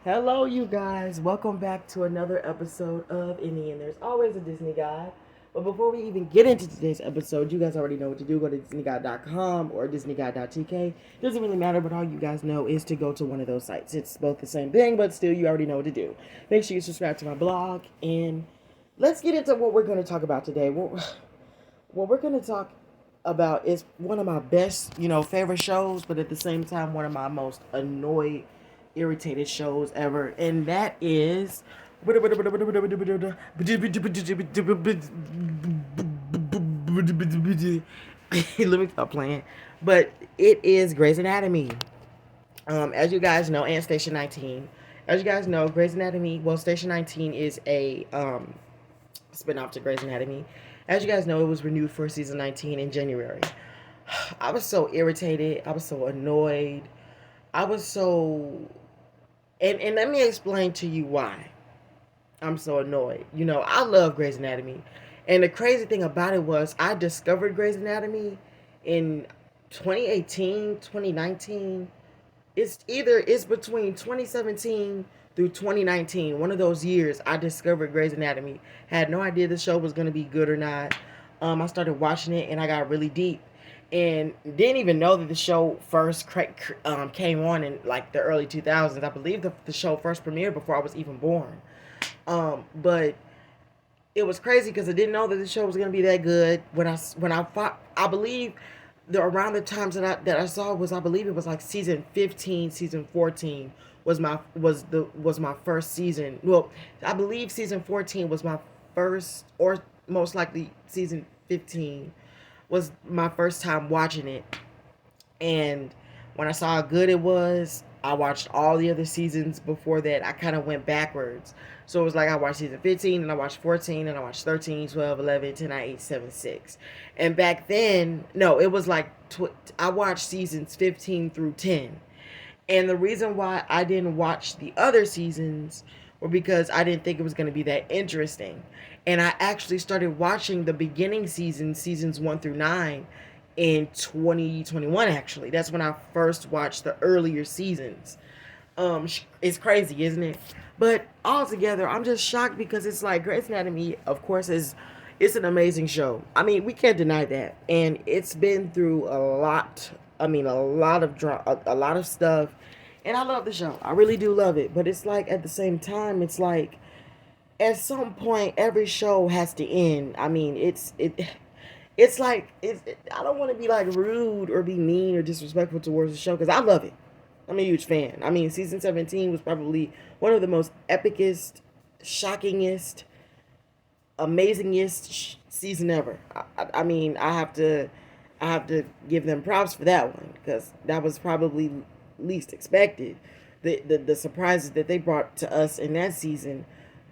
Hello, you guys. Welcome back to another episode of Indie, and there's always a Disney guy. But before we even get into today's episode, you guys already know what to do. Go to DisneyGuide.com or DisneyGuide.tk. Doesn't really matter, but all you guys know is to go to one of those sites. It's both the same thing, but still, you already know what to do. Make sure you subscribe to my blog, and let's get into what we're going to talk about today. What we're going to talk about is one of my best, favorite shows, but at the same time, one of my most annoyed, irritated shows ever, and that is. Let me stop playing. But it is Grey's Anatomy. As you guys know, and Station 19. As you guys know, Grey's Anatomy. Well, Station 19 is a spinoff to Grey's Anatomy. As you guys know, it was renewed for season 19 in January. I was so irritated. I was so annoyed. I was so. And let me explain to you why I'm so annoyed. I love Grey's Anatomy. And the crazy thing about it was I discovered Grey's Anatomy in 2018, 2019. It's between 2017 through 2019. One of those years I discovered Grey's Anatomy. Had no idea the show was going to be good or not. I started watching it and I got really deep and didn't even know that the show first came on in like the early 2000s. I believe the show first premiered before I was even born. But it was crazy because I didn't know that the show was gonna be that good. I believe around the times that I saw was, I believe it was like season 15, season 14 was my first season. Well, I believe season 14 was my first, or most likely season 15 was my first time watching it. And when I saw how good it was, I watched all the other seasons before that. I kind of went backwards. So it was like I watched season 15, and I watched 14, and I watched 13, 12, 11, 10, 9, 8, 7, 6. And back then, no, it was like I watched seasons 15 through 10. And the reason why I didn't watch the other seasons were because I didn't think it was going to be that interesting. And I actually started watching the beginning seasons 1 through 9, in 2021. Actually, that's when I first watched the earlier seasons. It's crazy, isn't it? But altogether, I'm just shocked because it's like Grey's Anatomy, of course, is it's an amazing show. I mean, we can't deny that, and it's been through a lot. I mean, a lot of a lot of stuff, and I love the show. I really do love it. But it's like at the same time, it's like at some point every show has to end. I mean, it's like I don't want to be like rude or be mean or disrespectful towards the show because I love it. I'm a huge fan. I mean, season 17 was probably one of the most epicest, shockingest, amazingest season ever. I mean, I have to give them props for that one because that was probably least expected. The surprises that they brought to us in that season,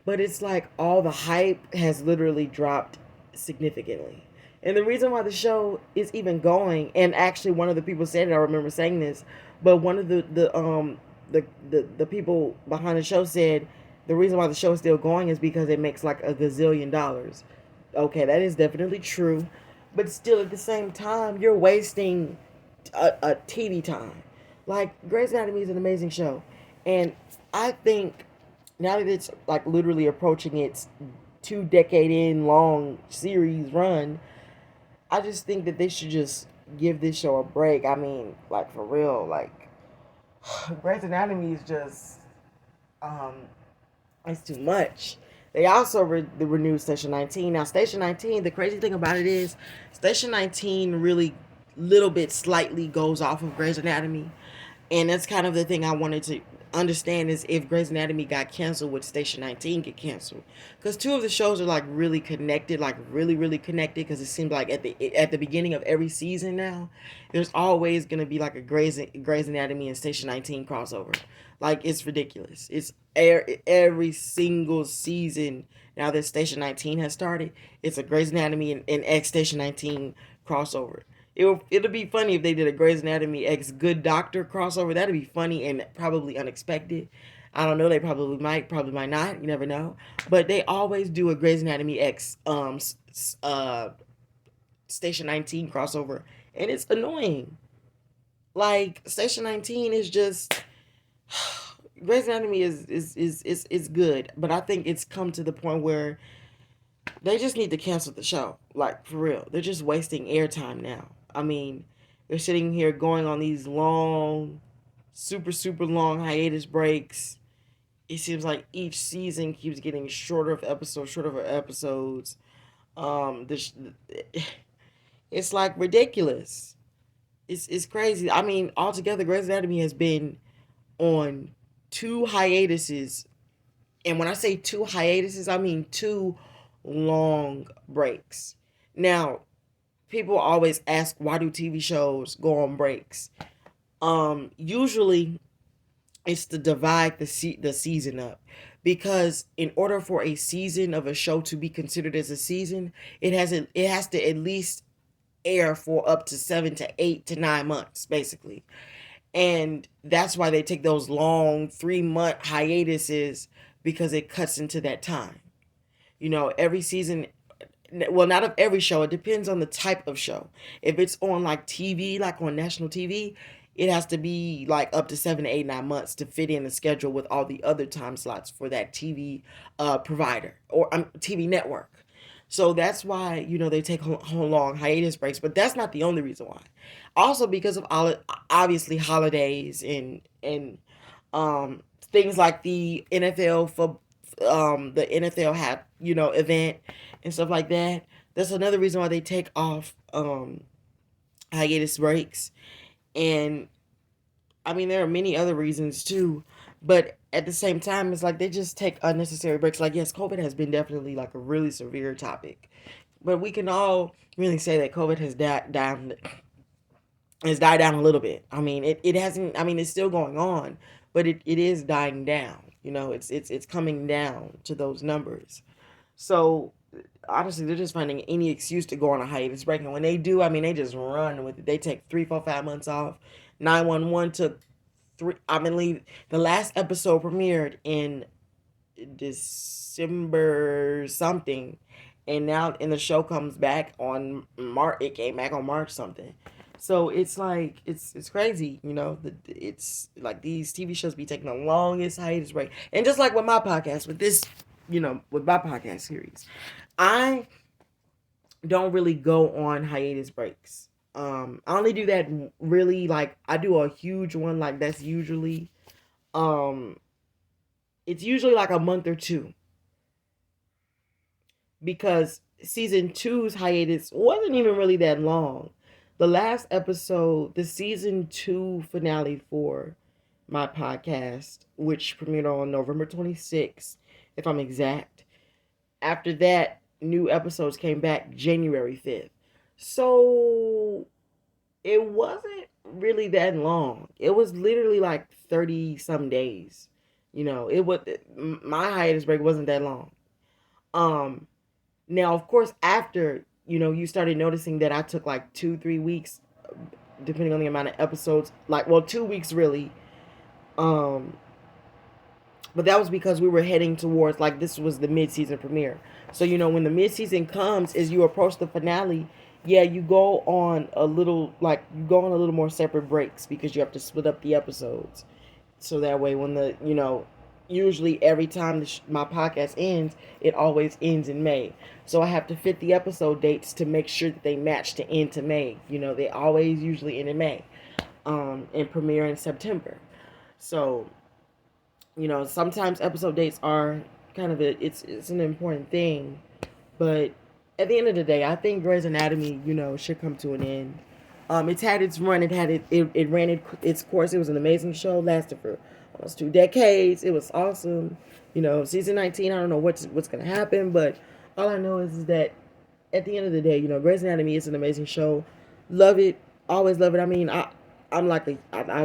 but it's like all the hype has literally dropped significantly. And the reason why the show is even going, and actually one of the people said it, I remember saying this, but one of the people behind the show said the reason why the show is still going is because it makes like a gazillion dollars. Okay, that is definitely true, but still at the same time, you're wasting a TV time. Like Grey's Anatomy is an amazing show, and I think now that it's like literally approaching its 2 decade in long series run, I just think that they should just give this show a break. I mean, like for real, like Grey's Anatomy is just um it's too much. They also the renewed Station 19. Now Station 19, the crazy thing about it is Station 19 really little bit slightly goes off of Grey's Anatomy. And that's kind of the thing I wanted to understand is if Grey's Anatomy got canceled, would Station 19 get canceled? Because two of the shows are like really connected, like really, really connected. Because it seems like at the beginning of every season now, there's always gonna be like a Grey's Anatomy and Station 19 crossover. Like it's ridiculous. It's every single season now that Station 19 has started. It's a Grey's Anatomy and X Station 19 crossover. It'll be funny if they did a Grey's Anatomy X Good Doctor crossover. That'd be funny and probably unexpected. I don't know. They probably might not. You never know. But they always do a Grey's Anatomy X Station 19 crossover, and it's annoying. Like Station 19 is just Grey's Anatomy is good, but I think it's come to the point where they just need to cancel the show. Like, for real. They're just wasting airtime now. I mean, they're sitting here going on these long, super, super long hiatus breaks. It seems like each season keeps getting shorter of episodes. This, it's like ridiculous. It's crazy. I mean, altogether, Grey's Anatomy has been on two hiatuses, and when I say two hiatuses, I mean two long breaks. Now, people always ask, why do TV shows go on breaks? Usually it's to divide the season up, because in order for a season of a show to be considered as a season, it has to at least air for up to 7 to 8 to 9 months, basically. And that's why they take those long 3 month hiatuses, because it cuts into that time. Every season, well, not of every show, it depends on the type of show. If it's on like TV, like on national TV, it has to be like up to 7 to 8 9 months to fit in the schedule with all the other time slots for that TV provider, or TV network. So that's why they take long hiatus breaks, but that's not the only reason why. Also, because of obviously holidays and things like the NFL for the NFL had event and stuff like that. That's another reason why they take off hiatus breaks. And I mean, there are many other reasons too, but at the same time, it's like they just take unnecessary breaks. Like, yes, COVID has been definitely like a really severe topic, but we can all really say that COVID has died down a little bit. I mean, it hasn't. I mean, it's still going on, but it is dying down. It's coming down to those numbers. So honestly, they're just finding any excuse to go on a hiatus break, and when they do, I mean, they just run with it. They take 3, 4, 5 months off. 911 took three. I believe the last episode premiered in December something, and now and the show comes back on March. It came back on March something. So it's like it's crazy, it's like these TV shows be taking the longest hiatus break, and just like with my podcast, with my podcast series, I don't really go on hiatus breaks. I only do that really, like, I do a huge one, like that's usually um it's usually like a month or two, because season two's hiatus wasn't even really that long. The last episode, the season two finale for my podcast, which premiered on November 26th, if I'm exact. After that, new episodes came back January 5th. So it wasn't really that long. It was literally like 30 some days. It was my hiatus break wasn't that long. Um Now, of course, after you started noticing that I took like 2, 3 weeks, depending on the amount of episodes. Like, well, 2 weeks really. Um, but that was because we were heading towards, like, this was the mid-season premiere. So when the mid-season comes, as you approach the finale, yeah, you go on a little, like, more separate breaks, because you have to split up the episodes. So that way, when usually every time my podcast ends, it always ends in May. So I have to fit the episode dates to make sure that they match to end to May. They always usually end in May, and premiere in September. So, sometimes episode dates are kind of it's an important thing, but at the end of the day, I think Grey's Anatomy, should come to an end. It's had its run. It ran its course. It was an amazing show. Lasted for almost 2 decades. It was awesome. Season 19. I don't know what's gonna happen, but all I know is that at the end of the day, Grey's Anatomy is an amazing show. Love it. Always love it. I mean, I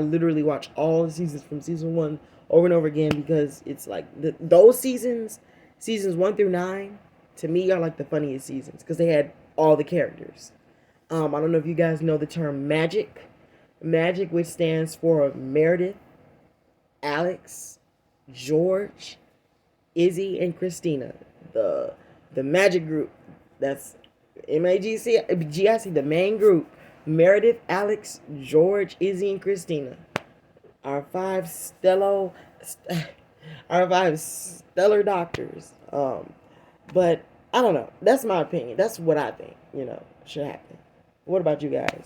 literally watch all the seasons from season one over and over again, because it's like those seasons 1 through 9, to me are like the funniest seasons, because they had all the characters. I don't know if you guys know the term magic. Magic, which stands for Meredith, Alex, George, Izzy, and Christina. The magic group. That's MAGC, the main group. Meredith, Alex, George, Izzy, and Christina. Our 5 or if I have stellar doctors. But I don't know. That's my opinion. That's what I think, should happen. What about you guys?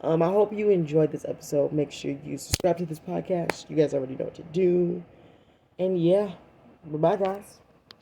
I hope you enjoyed this episode. Make sure you subscribe to this podcast. You guys already know what to do. And yeah, bye-bye, guys.